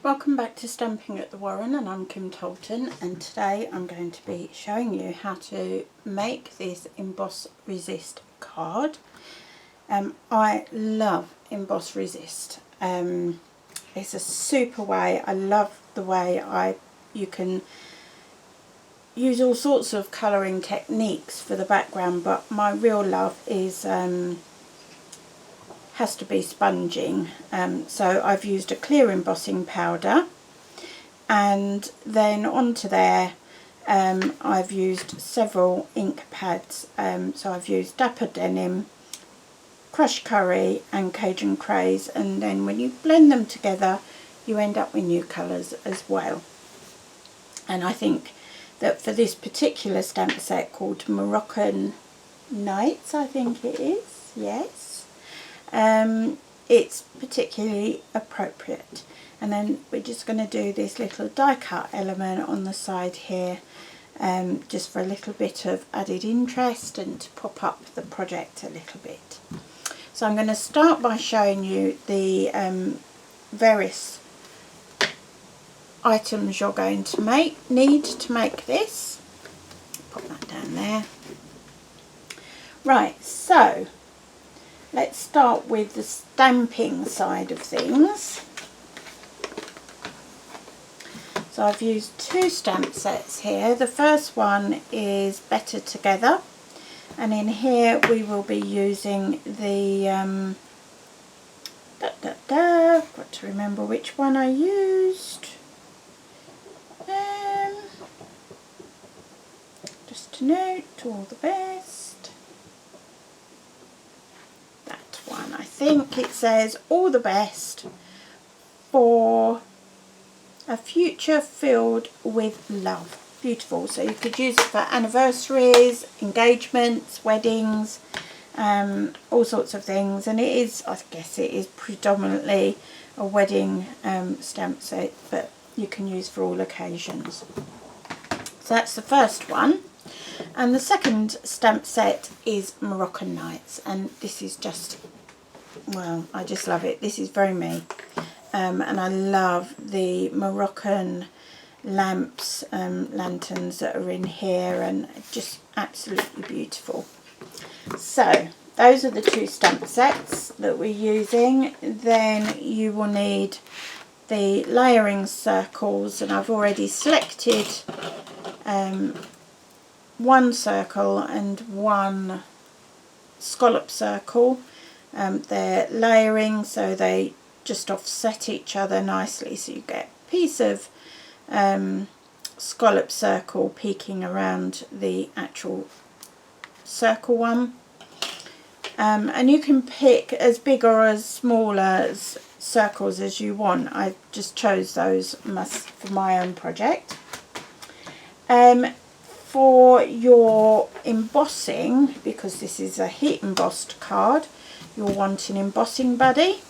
Welcome back to Stamping at the Warren, and I'm Kim Tolton, and today I'm going to be showing you how to make this Emboss Resist card. I love Emboss Resist. It's a super way. I love the way you can use all sorts of colouring techniques for the background, but my real love is has to be sponging. So I've used a clear embossing powder, and then onto there I've used several ink pads. So I've used Dapper Denim, Crushed Curry and Cajun Craze, and then when you blend them together you end up with new colours as well. And I think that for this particular stamp set called Morroccan Nights, I think it is, yes, it's particularly appropriate. And then we're just going to do this little die cut element on the side here, just for a little bit of added interest and to pop up the project a little bit. So I'm going to start by showing you the various items you're going to need to make this. Put that down there. Right, so let's start with the stamping side of things. So I've used two stamp sets here. The first one is Better Together, and in here we will be using the got to remember which one I used. Just a note, all the best. That one, I think it says all the best for a future filled with love. Beautiful. So you could use it for anniversaries, engagements, weddings, all sorts of things. And it is, I guess it is predominantly a wedding stamp set, but you can use for all occasions. So that's the first one. And the second stamp set is Moroccan Nights, and this is just, well, I just love it. This is very me. And I love the Moroccan lamps, lanterns that are in here, and just absolutely beautiful. So those are the two stamp sets that we're using. Then you will need the layering circles, and I've already selected one circle and one scallop circle. They're layering, so they just offset each other nicely, so you get a piece of scallop circle peeking around the actual circle one. And you can pick as big or as small as circles as you want. I just chose those for my own project. For your embossing, because this is a heat embossed card, you'll want an embossing buddy.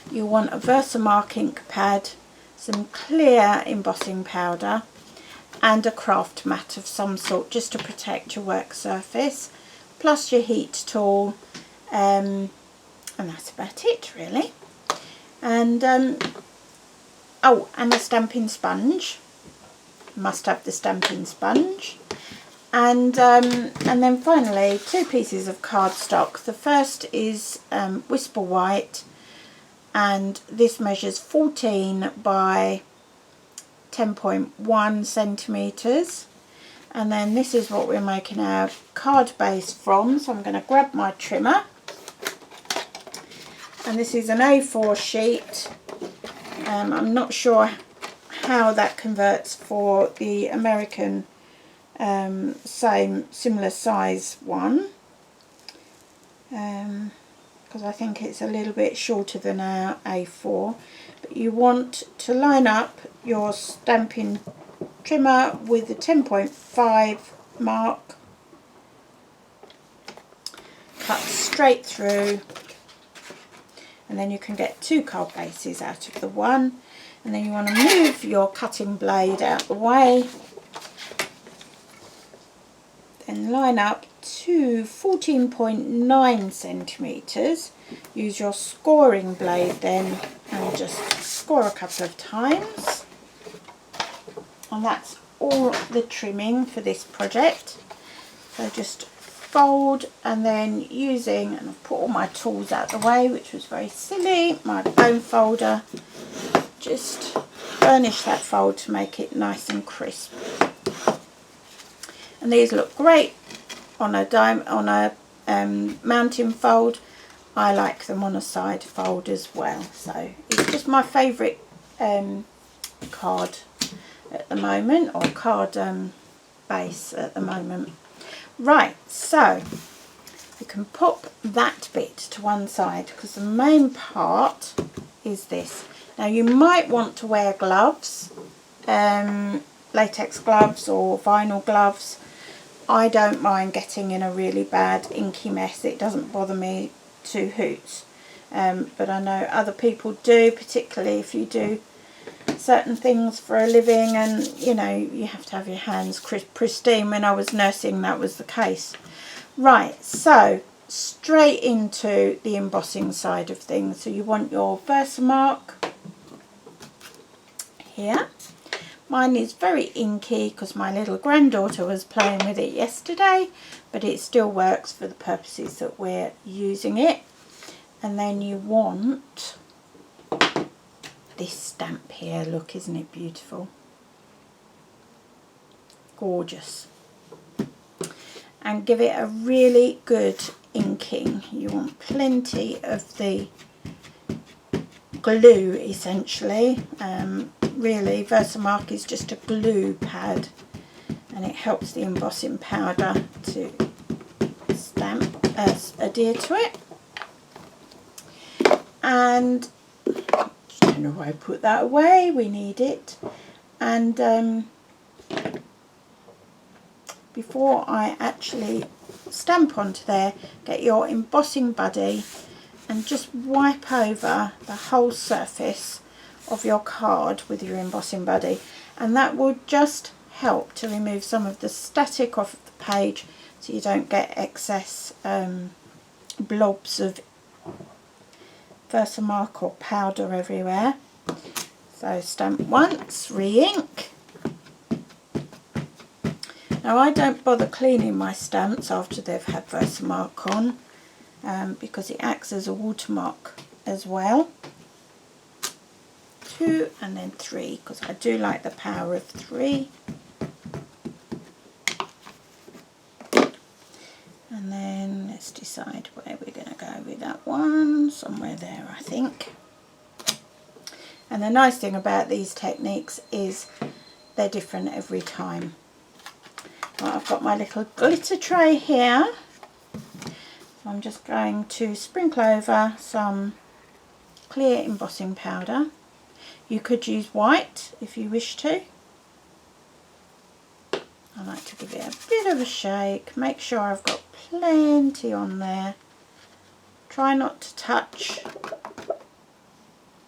You'll want a Versamark ink pad, some clear embossing powder, and a craft mat of some sort just to protect your work surface, plus your heat tool, and that's about it really. And oh, and a stamping sponge. Must have the stamping sponge. And then finally 2 pieces of cardstock. The first is Whisper White, and this measures 14 by 10.1 centimetres. And then this is what we're making our card base from. So I'm going to grab my trimmer, and this is an A4 sheet. I'm not sure how that converts for the American similar size one, because I think it's a little bit shorter than our A4. But you want to line up your stamping trimmer with the 10.5 mark, cut straight through, and then you can get 2 card bases out of the one. And then you want to move your cutting blade out the way, then line up to 14.9 centimetres. Use your scoring blade then and just score a couple of times, and that's all the trimming for this project. So just fold, and then using, and I've put all my tools out the way, which was very silly, my bone folder, just burnish that fold to make it nice and crisp. And these look great on a mounting fold. I like them on a side fold as well. So it's just my favourite card at the moment, or card base at the moment. Right, so you can pop that bit to one side, because the main part is this. Now you might want to wear gloves, latex gloves or vinyl gloves. I don't mind getting in a really bad inky mess. It doesn't bother me two hoots, but I know other people do, particularly if you do certain things for a living, and you know, you have to have your hands pristine. When I was nursing, that was the case. Right, so straight into the embossing side of things. So you want your Versamark here. Mine is very inky because my little granddaughter was playing with it yesterday, but it still works for the purposes that we're using it. And then you want this stamp here. Look, isn't it beautiful? Gorgeous. And give it a really good inking. You want plenty of the glue, essentially. Really, Versamark is just a glue pad, and it helps the embossing powder to adhere to it. And I don't know why I put that away, we need it. And before I actually stamp onto there, get your embossing buddy and just wipe over the whole surface of your card with your embossing buddy, and that will just help to remove some of the static off the page, so you don't get excess blobs of Versamark or powder everywhere. So stamp once, re-ink. Now I don't bother cleaning my stamps after they've had Versamark on, because it acts as a watermark as well. 2 and then 3, because I do like the power of 3. And then let's decide where we're going to go with that one. Somewhere there, I think. And the nice thing about these techniques is they're different every time. Right, I've got my little glitter tray here. So I'm just going to sprinkle over some clear embossing powder. You could use white if you wish to. I like to give it a bit of a shake. Make sure I've got plenty on there. Try not to touch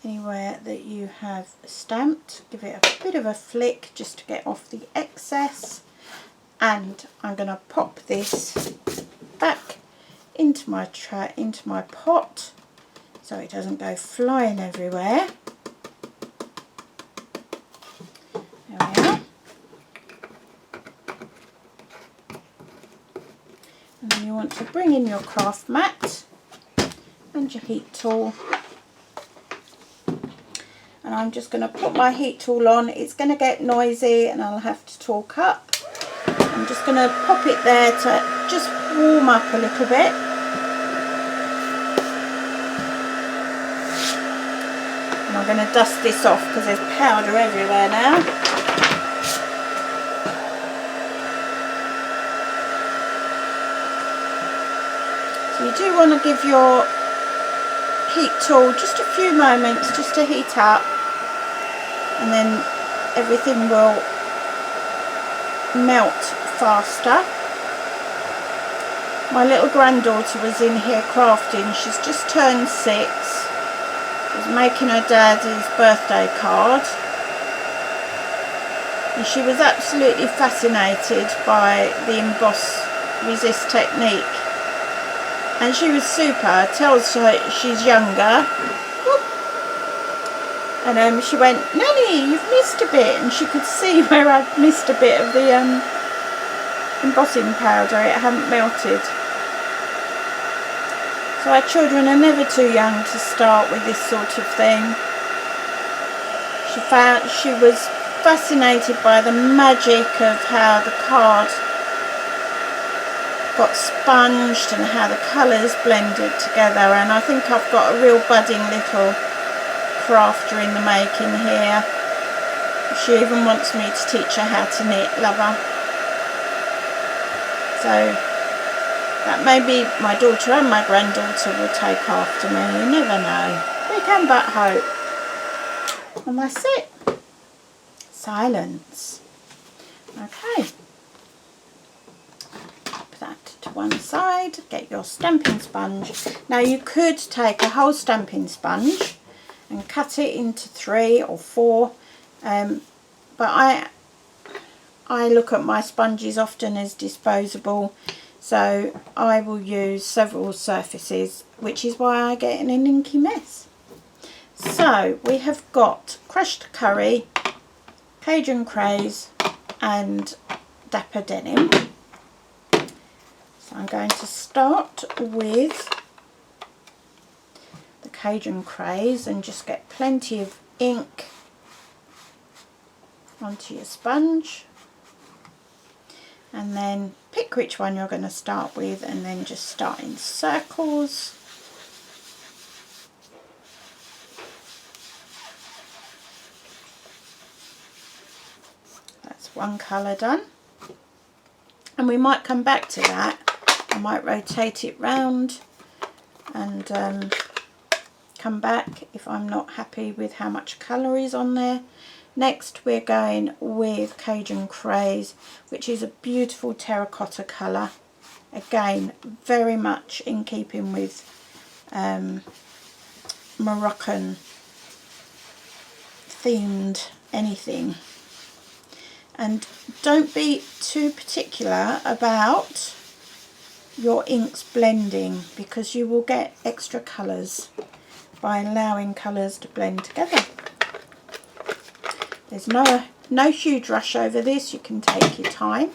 anywhere that you have stamped. Give it a bit of a flick just to get off the excess. And I'm going to pop this back into my tray, into my pot, so it doesn't go flying everywhere. There we are. And then you want to bring in your craft mat and your heat tool. And I'm just going to put my heat tool on. It's going to get noisy and I'll have to talk up. I'm just going to pop it there to just warm up a little bit. And I'm going to dust this off because there's powder everywhere now. So you do want to give your heat tool just a few moments just to heat up, and then everything will melt faster. My little granddaughter was in here crafting. She's just turned 6. She was making her daddy's birthday card, and she was absolutely fascinated by the emboss resist technique, and she was super. Tells her she's younger. And she went, Nanny, you've missed a bit, and she could see where I'd missed a bit of the embossing powder, it hadn't melted. So our children are never too young to start with this sort of thing. She was fascinated by the magic of how the card got sponged and how the colours blended together, and I think I've got a real budding little crafter in the making here. She even wants me to teach her how to knit, love her. So that maybe my daughter and my granddaughter will take after me, you never know. We can but hope. And that's it. Silence. Okay. Put that to one side. Get your stamping sponge. Now you could take a whole stamping sponge and cut it into 3 or 4. But I look at my sponges often as disposable. So I will use several surfaces, which is why I get in an inky mess. So we have got crushed curry, Cajun craze and dapper denim. So I'm going to start with the Cajun craze and just get plenty of ink onto your sponge. And then pick which one you're going to start with and then just start in circles. That's one colour done. And we might come back to that. I might rotate it round and come back if I'm not happy with how much colour is on there. Next we're going with Cajun Craze, which is a beautiful terracotta colour. Again, very much in keeping with Moroccan themed anything. And don't be too particular about your inks blending, because you will get extra colours by allowing colours to blend together. There's no huge rush over this, you can take your time.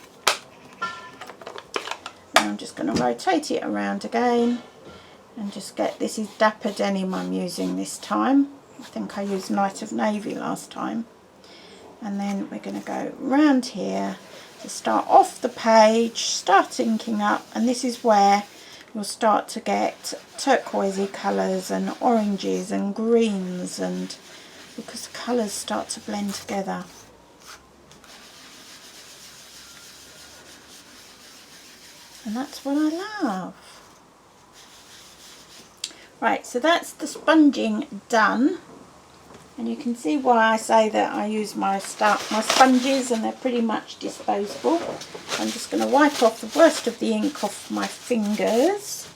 Now I'm just going to rotate it around again and just get, this is dapper denim I'm using this time. I think I used Night of Navy last time. And then we're going to go round here to start off the page, start inking up, and this is where you'll start to get turquoisey colours and oranges and greens, and because the colours start to blend together. And that's what I love. Right, so that's the sponging done. And you can see why I say that I use my sponges and they're pretty much disposable. I'm just going to wipe off the worst of the ink off my fingers.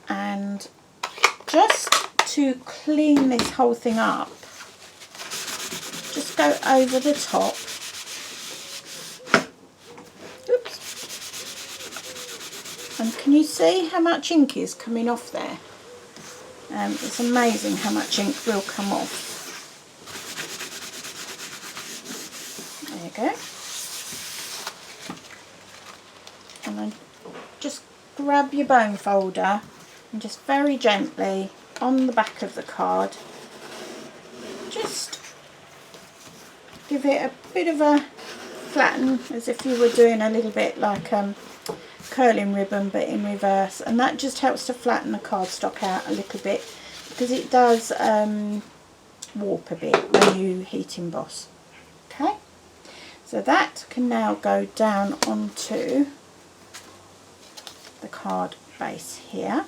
And just to clean this whole thing up, just go over the top. Oops. And can you see how much ink is coming off there? It's amazing how much ink will come off. There you go. And then just grab your bone folder and just very gently on the back of the card, just give it a bit of a flatten, as if you were doing a little bit like curling ribbon but in reverse, and that just helps to flatten the cardstock out a little bit, because it does warp a bit when you heat emboss. Okay, so that can now go down onto the card base here,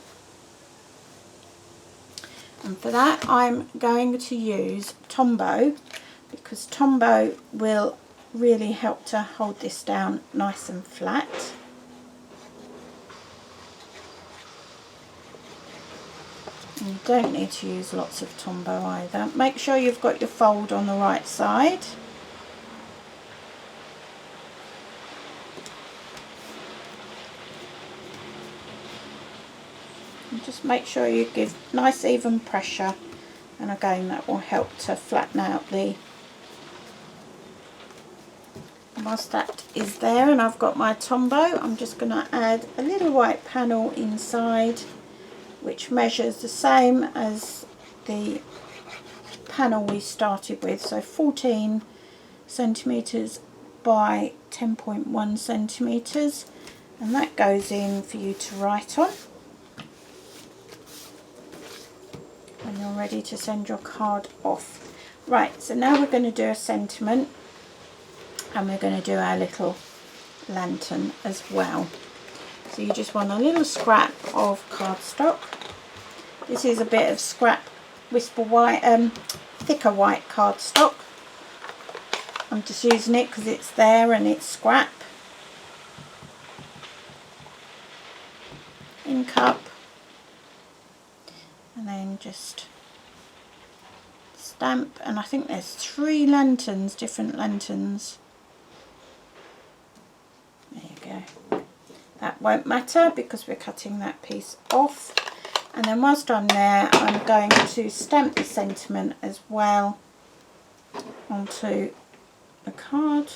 and for that I'm going to use Tombow, because Tombow will really help to hold this down nice and flat. And you don't need to use lots of Tombow either. Make sure you've got your fold on the right side. And just make sure you give nice even pressure and again that will help to flatten out the, whilst that is there and I've got my Tombow, I'm just going to add a little white panel inside which measures the same as the panel we started with, so 14 centimetres by 10.1 centimetres, and that goes in for you to write on when you're ready to send your card off. Right, so now we're going to do a sentiment and we're going to do our little lantern as well. So you just want a little scrap of cardstock. This is a bit of scrap whisper white, thicker white cardstock. I'm just using it because it's there and it's scrap. Ink up, and then just stamp, and I think there's 3 lanterns, different lanterns. There you go. That won't matter because we're cutting that piece off. And then whilst I'm there, I'm going to stamp the sentiment as well onto the card.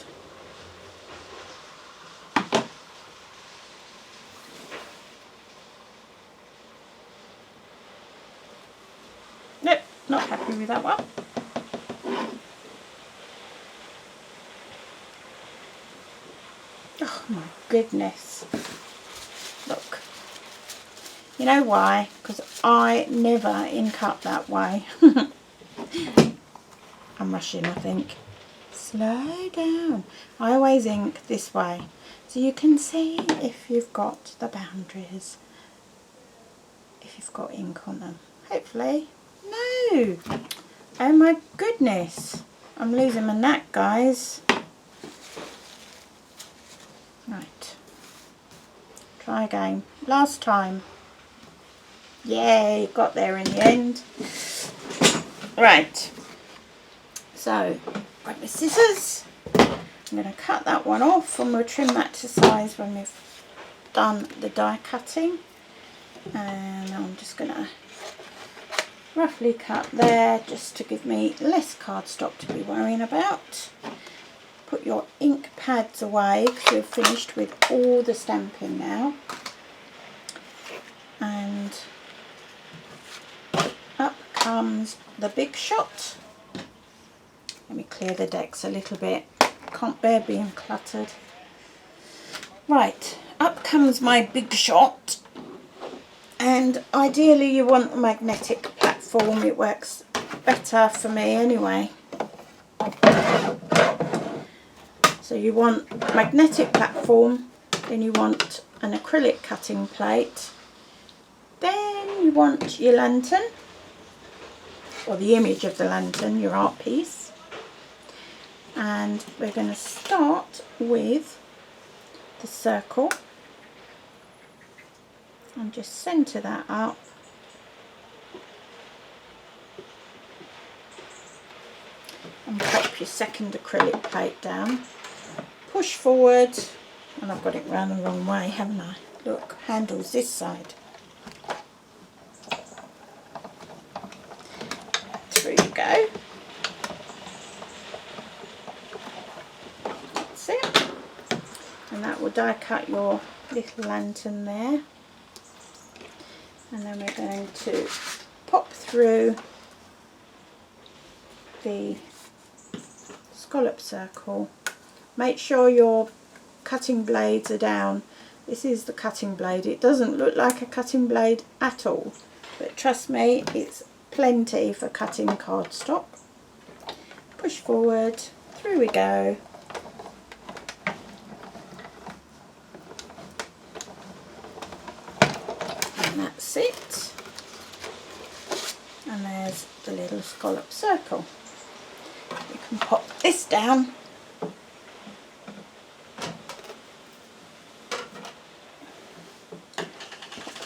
Nope, not happy with that one. Oh my goodness. Look. You know why? Because I never ink up that way. I'm rushing, I think. Slow down. I always ink this way so you can see if you've got the boundaries, if you've got ink on them. Hopefully. No! Oh my goodness. I'm losing my knack, guys. Right. Try again. Last time. Yay, got there in the end. Right. So, grab my scissors. I'm going to cut that one off and we'll trim that to size when we've done the die cutting. And I'm just going to roughly cut there just to give me less cardstock to be worrying about. Put your ink pads away because we've finished with all the stamping now. And up comes the big shot. Let me clear the decks a little bit. Can't bear being cluttered. Right, up comes my big shot. And ideally you want a magnetic platform. It works better for me anyway. So you want magnetic platform, then you want an acrylic cutting plate, then you want your lantern, or the image of the lantern, your art piece. And we're going to start with the circle and just centre that up. And pop your second acrylic plate down. Push forward, and I've got it round the wrong way, haven't I? Look, handle's this side. Through you go. That's it. And that will die cut your little lantern there. And then we're going to pop through the scallop circle. Make sure your cutting blades are down. This is the cutting blade. It doesn't look like a cutting blade at all, but trust me, it's plenty for cutting cardstock. Push forward, through we go. And that's it. And there's the little scallop circle. You can pop this down.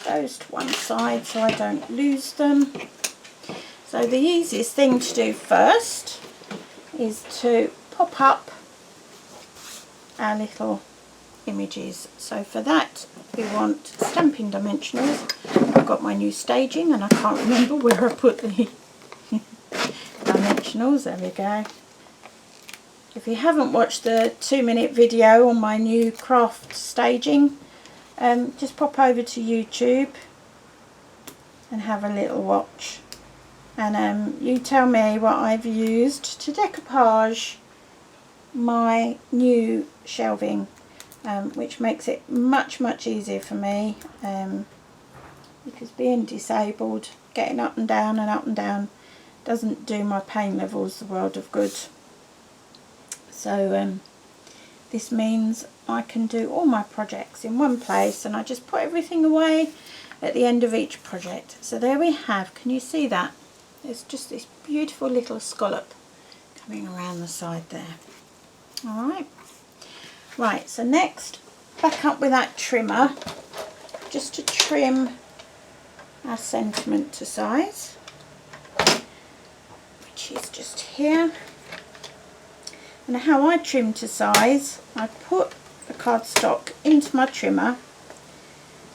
Those to one side so I don't lose them. So the easiest thing to do first is to pop up our little images. So for that we want Stampin' dimensionals. I've got my new staging and I can't remember where I put the dimensionals. There we go. If you haven't watched the 2-minute video on my new craft staging, just pop over to YouTube and have a little watch. And you tell me what I've used to decoupage my new shelving, which makes it much easier for me, because being disabled, getting up and down doesn't do my pain levels the world of good. So this means I can do all my projects in one place, and I just put everything away at the end of each project. So there we have, can you see that? There's just this beautiful little scallop coming around the side there. Alright, right, so next, back up with that trimmer, just to trim our sentiment to size, which is just here. And how I trim to size, I put the cardstock into my trimmer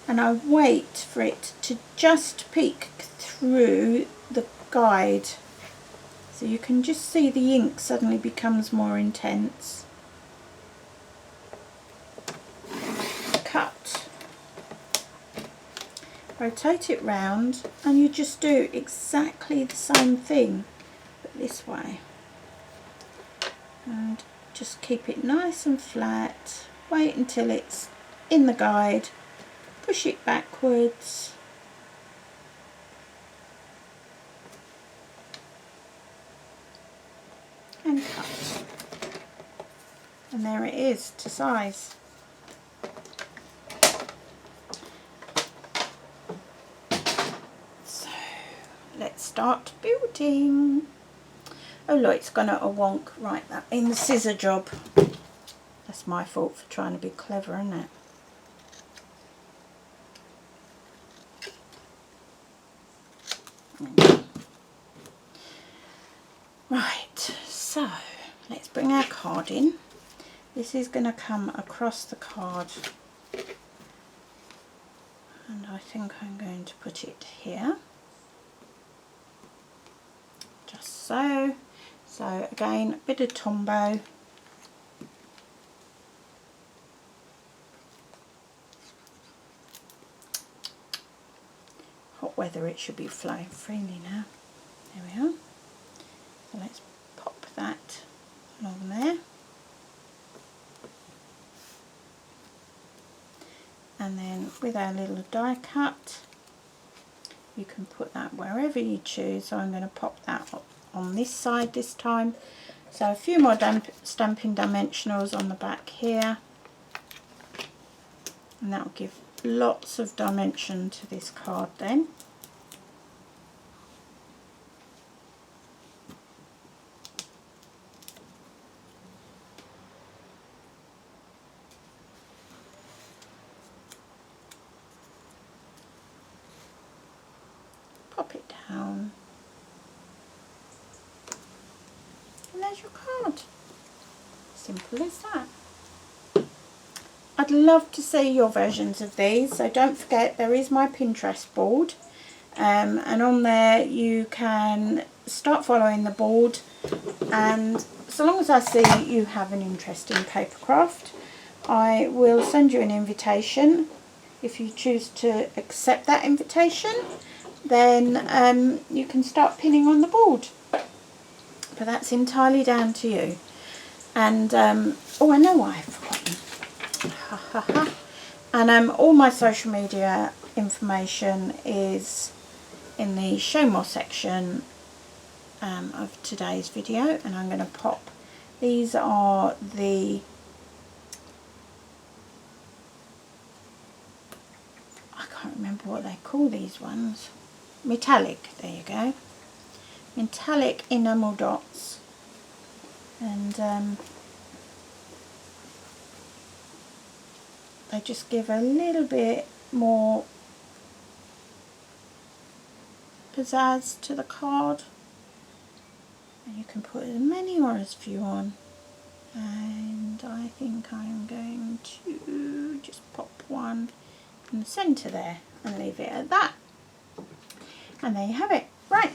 and I wait for it to just peek through the guide, so you can just see the ink suddenly becomes more intense. Cut, rotate it round, and you just do exactly the same thing but this way, and just keep it nice and flat. Wait until it's in the guide, push it backwards, and cut, and there it is to size. So let's start building. Oh look, it's gone at a wonk. Right, that in the scissor job. That's my fault for trying to be clever, isn't it? Right, so let's bring our card in. This is going to come across the card, and I think I'm going to put it here, just so. So again, a bit of Tombow. Hot weather, it should be flowing freely now. There we are. So let's pop that along there. And then with our little die cut, you can put that wherever you choose. So I'm going to pop that up on this side this time. So a few more Stampin' dimensionals on the back here, and that will give lots of dimension to this card then. Pop it down. And there's your card. Simple as that. I'd love to see your versions of these, so don't forget there is my Pinterest board, and on there you can start following the board, and so long as I see you have an interest in papercraft, I will send you an invitation. If you choose to accept that invitation, then you can start pinning on the board. But that's entirely down to you. And oh, I know what I've forgotten. And all my social media information is in the show more section of today's video, and I'm going to pop, these are the, I can't remember what they call these ones, metallic, there you go, metallic enamel dots, and they just give a little bit more pizzazz to the card, and you can put as many or as few on, and I think I'm going to just pop one in the centre there and leave it at that, and there you have it. Right,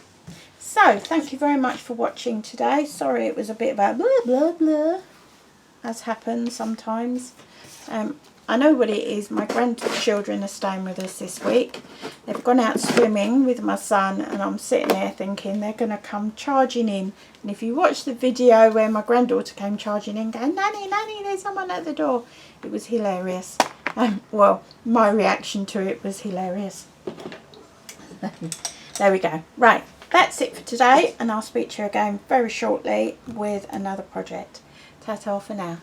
So, thank you very much for watching today. Sorry it was a bit about blah, blah, blah, as happens sometimes. I know what it is. My grandchildren are staying with us this week. They've gone out swimming with my son, and I'm sitting there thinking they're going to come charging in. And if you watch the video where my granddaughter came charging in going, Nanny, Nanny, there's someone at the door, it was hilarious. Well, my reaction to it was hilarious. There we go. Right, that's it for today, and I'll speak to you again very shortly with another project. Ta-ta for now.